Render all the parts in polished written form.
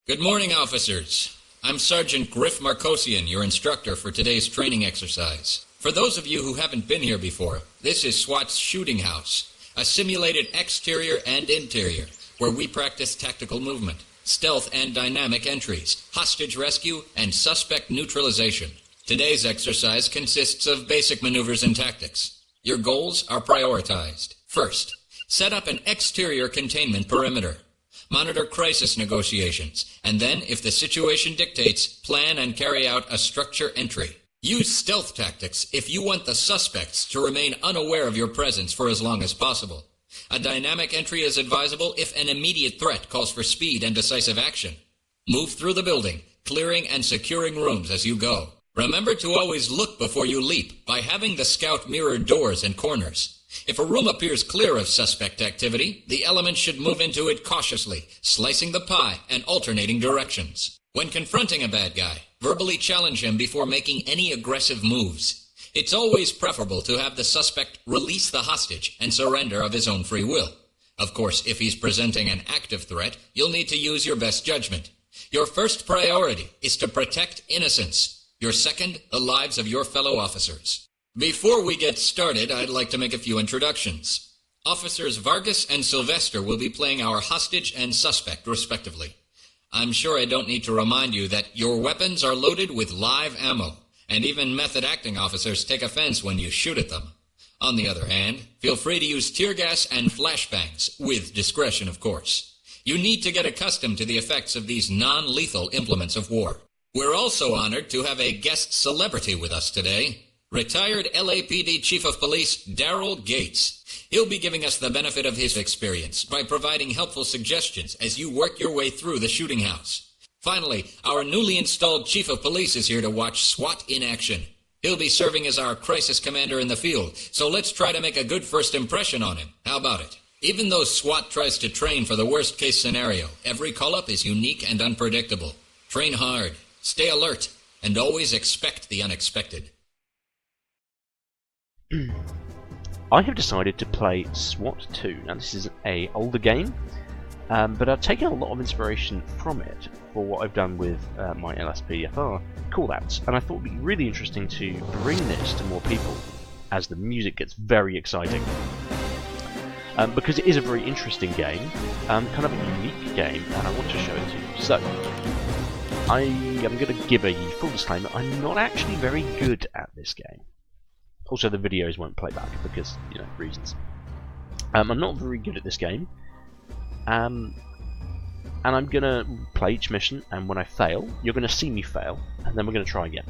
Good morning, officers. I'm Sergeant Griff Marcosian, your instructor for today's training exercise. For those of you who haven't been here before, this is SWAT's shooting house, a simulated exterior and interior, where we practice tactical movement, stealth and dynamic entries, hostage rescue, and suspect neutralization. Today's exercise consists of basic maneuvers and tactics. Your goals are prioritized. First, set up an exterior containment perimeter. Monitor crisis negotiations, and then, if the situation dictates, plan and carry out a structure entry. Use stealth tactics if you want the suspects to remain unaware of your presence for as long as possible. A dynamic entry is advisable if an immediate threat calls for speed and decisive action. Move through the building, clearing and securing rooms as you go. Remember to always look before you leap by having the scout mirror doors and corners. If a room appears clear of suspect activity, the elements should move into it cautiously, slicing the pie and alternating directions. When confronting a bad guy, verbally challenge him before making any aggressive moves. It's always preferable to have the suspect release the hostage and surrender of his own free will. Of course, if he's presenting an active threat, you'll need to use your best judgment. Your first priority is to protect innocence. Your second, the lives of your fellow officers. Before we get started, I'd like to make a few introductions. Officers Vargas and Sylvester will be playing our hostage and suspect, respectively. I'm sure I don't need to remind you that your weapons are loaded with live ammo, and even method-acting officers take offense when you shoot at them. On the other hand, feel free to use tear gas and flashbangs, with discretion, of course. You need to get accustomed to the effects of these non-lethal implements of war. We're also honored to have a guest celebrity with us today. Retired LAPD Chief of Police Daryl Gates. He'll be giving us the benefit of his experience by providing helpful suggestions as you work your way through the shooting house. Finally, our newly installed Chief of Police is here to watch SWAT in action. He'll be serving as our crisis commander in the field, so let's try to make a good first impression on him. How about it? Even though SWAT tries to train for the worst-case scenario, every call-up is unique and unpredictable. Train hard, stay alert, and always expect the unexpected. I have decided to play SWAT 2. Now this is an older game, but I've taken a lot of inspiration from it for what I've done with my LSPDFR callouts, and I thought it would be really interesting to bring this to more people as the music gets very exciting. Because it is a very interesting game, kind of a unique game, and I want to show it to you. So, I am going to give a full disclaimer, I'm not actually very good at this game. Also, the videos won't play back because, reasons. I'm not very good at this game. And I'm going to play each mission, and when I fail, you're going to see me fail, and then we're going to try again.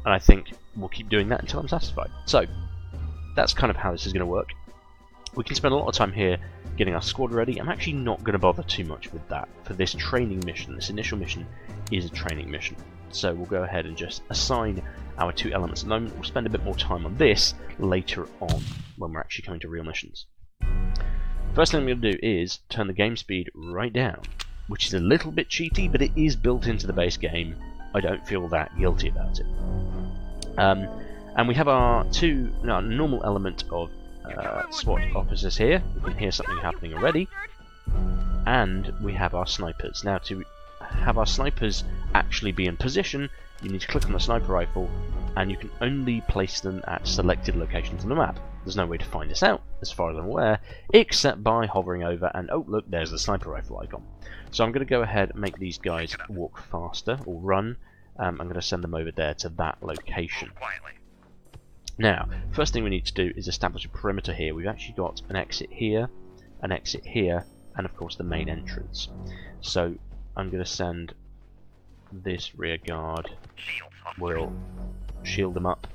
And I think we'll keep doing that until I'm satisfied. So, that's kind of how this is going to work. We can spend a lot of time here getting our squad ready. I'm actually not going to bother too much with that for this training mission. This initial mission is a training mission. So we'll go ahead and just assign our two elements at the moment. We'll spend a bit more time on this later on when we're actually coming to real missions. First thing I'm going to do is turn the game speed right down, which is a little bit cheaty, but it is built into the base game. I don't feel that guilty about it. And we have our normal element of SWAT officers here. We can hear something happening already. And we have our snipers. Now, to have our snipers actually be in position, you need to click on the sniper rifle, and you can only place them at selected locations on the map. There's no way to find this out, as far as I'm aware, except by hovering over and, oh look, there's the sniper rifle icon. So I'm going to go ahead and make these guys walk faster, or run. I'm going to send them over there to that location. Now, first thing we need to do is establish a perimeter here. We've actually got an exit here, and of course the main entrance. So I'm going to send this rear guard. We'll shield them up,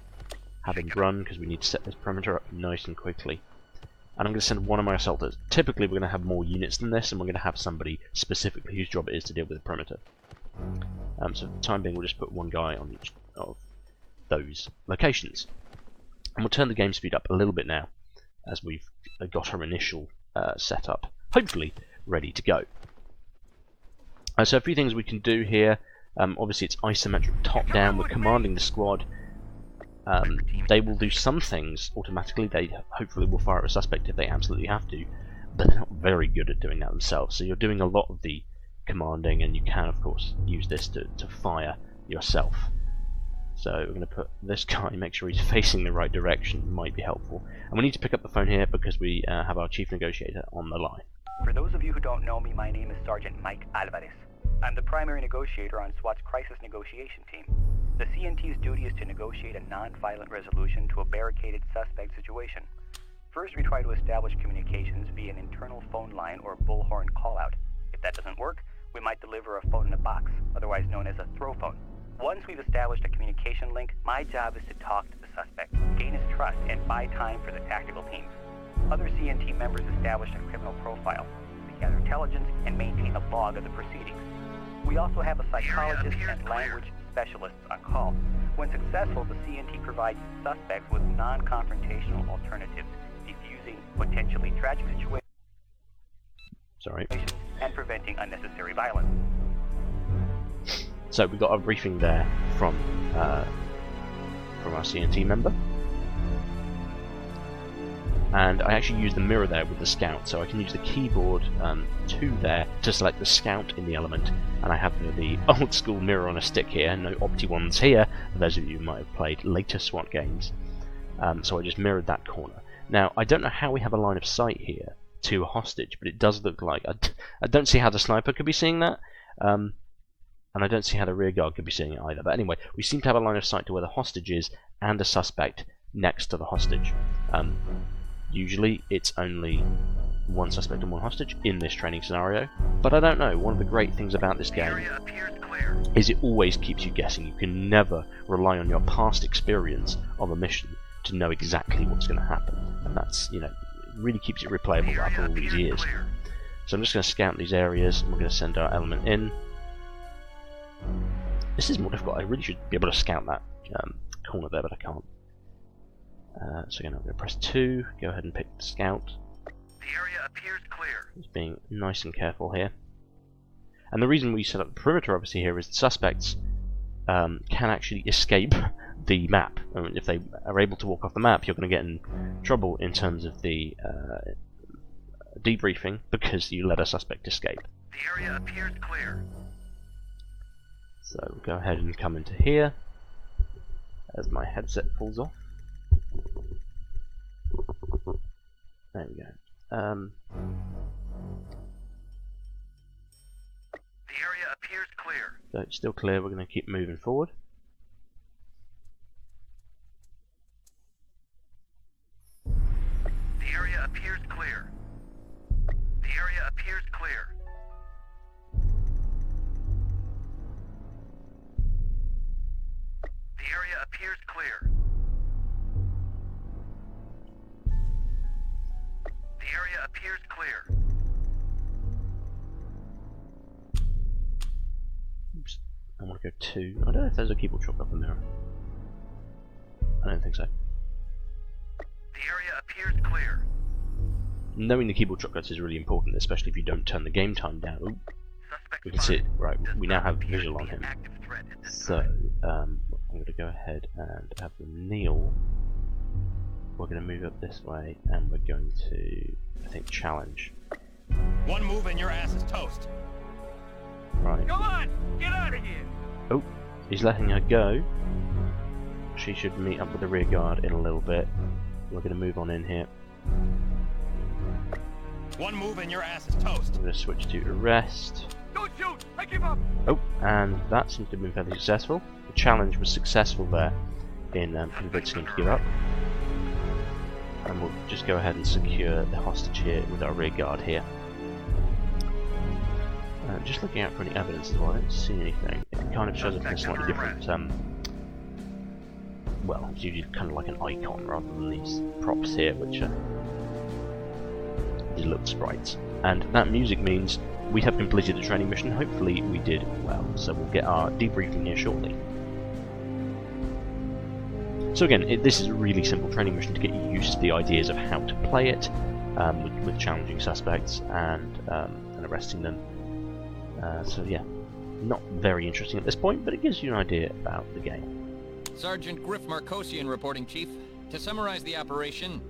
have him run, because we need to set this perimeter up nice and quickly. And I'm going to send one of my assaulters. Typically we're going to have more units than this, and we're going to have somebody specifically whose job it is to deal with the perimeter. So for the time being we'll just put one guy on each of those locations. And we'll turn the game speed up a little bit now, as we've got our initial setup, hopefully ready to go. So a few things we can do here. Obviously it's isometric top down. We're commanding the squad. They will do some things automatically. They hopefully will fire at a suspect if they absolutely have to, but they're not very good at doing that themselves. So you're doing a lot of the commanding, and you can of course use this to fire yourself. So we're going to put this guy, make sure he's facing the right direction, might be helpful. And we need to pick up the phone here because we have our chief negotiator on the line. For those of you who don't know me, my name is Sergeant Mike Alvarez. I'm the primary negotiator on SWAT's crisis negotiation team. The CNT's duty is to negotiate a non-violent resolution to a barricaded suspect situation. First, we try to establish communications via an internal phone line or bullhorn callout. If that doesn't work, we might deliver a phone in a box, otherwise known as a throw phone. Once we've established a communication link, my job is to talk to the suspect, gain his trust, and buy time for the tactical teams. Other CNT members establish a criminal profile. They gather intelligence and maintain a log of the proceedings. We also have a psychologist and language specialists on call. When successful, the CNT provides suspects with non-confrontational alternatives, defusing potentially tragic situations and preventing unnecessary violence. So we got a briefing there from our CNT member, and I actually used the mirror there with the scout, so I can use the keyboard 2 there to select the scout in the element, and I have the old school mirror on a stick here, no opti ones here, for those of you who might have played later SWAT games. So I just mirrored that corner. Now I don't know how we have a line of sight here to a hostage, but it does look like I don't see how the sniper could be seeing that. And I don't see how the rear guard could be seeing it either. But anyway, we seem to have a line of sight to where the hostage is and a suspect next to the hostage. Usually it's only one suspect and one hostage in this training scenario. But I don't know, one of the great things about this game is it always keeps you guessing. You can never rely on your past experience of a mission to know exactly what's going to happen. And that's, you know, really keeps it replayable after all these years. So I'm just going to scout these areas, and we're going to send our element in. This is more difficult. I really should be able to scout that corner there, but I can't. So again, I'm going to press 2, go ahead and pick the scout. The area appears clear. Just being nice and careful here. And the reason we set up the perimeter obviously here is the suspects can actually escape the map. I mean, if they are able to walk off the map, you're going to get in trouble in terms of the debriefing because you let a suspect escape. The area appears clear. So we'll go ahead and come into here as my headset falls off. There we go. The area appears clear. So it's still clear, we're going to keep moving forward. The area appears clear. The area appears clear. The area appears clear. The area appears clear. Oops. I want to go 2. I don't know if there's a keyboard shortcut from there. I don't think so. The area appears clear. Knowing the keyboard shortcuts is really important, especially if you don't turn the game time down. Ooh, we can see it. Right, we now have visual on him. So, I'm going to go ahead and have them kneel. We're going to move up this way, and we're going to, I think, challenge. One move and your ass is toast. Right. Come on, get out of here. Oh, he's letting her go. She should meet up with the rear guard in a little bit. We're going to move on in here. One move and your ass is toast. I'm going to switch to arrest. Don't shoot! I give up. Oh, and that seems to have been fairly successful. The challenge was successful there in convincing him to give up. And we'll just go ahead and secure the hostage here with our rear guard here. Just looking out for any evidence as well, I don't see anything. It kind of shows up in a slightly different, well, it's usually kind of like an icon rather than these props here, which are these little sprites. And that music means we have completed the training mission. Hopefully we did well, so we'll get our debriefing here shortly. So again, this is a really simple training mission to get you used to the ideas of how to play it with challenging suspects and arresting them. So yeah, not very interesting at this point, but it gives you an idea about the game. Sergeant Griff Markosian reporting, Chief. To summarize the operation,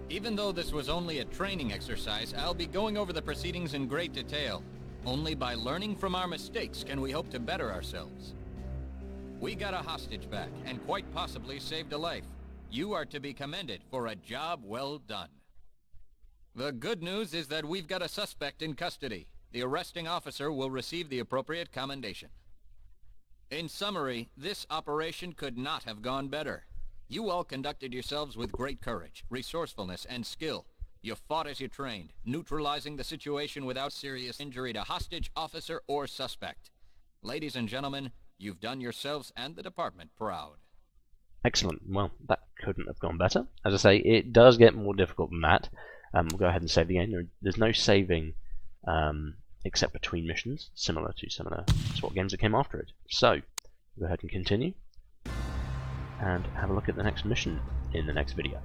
even though this was only a training exercise, I'll be going over the proceedings in great detail. Only by learning from our mistakes can we hope to better ourselves. We got a hostage back, and quite possibly saved a life. You are to be commended for a job well done. The good news is that we've got a suspect in custody. The arresting officer will receive the appropriate commendation. In summary, this operation could not have gone better. You all conducted yourselves with great courage, resourcefulness, and skill. You fought as you trained, neutralizing the situation without serious injury to hostage, officer, or suspect. Ladies and gentlemen, you've done yourselves and the department proud. Excellent. Well, that couldn't have gone better. As I say, it does get more difficult than that. We'll go ahead and save the game. There's no saving except between missions, similar to some of the SWAT games that came after it. So, go ahead and continue, and have a look at the next mission in the next video.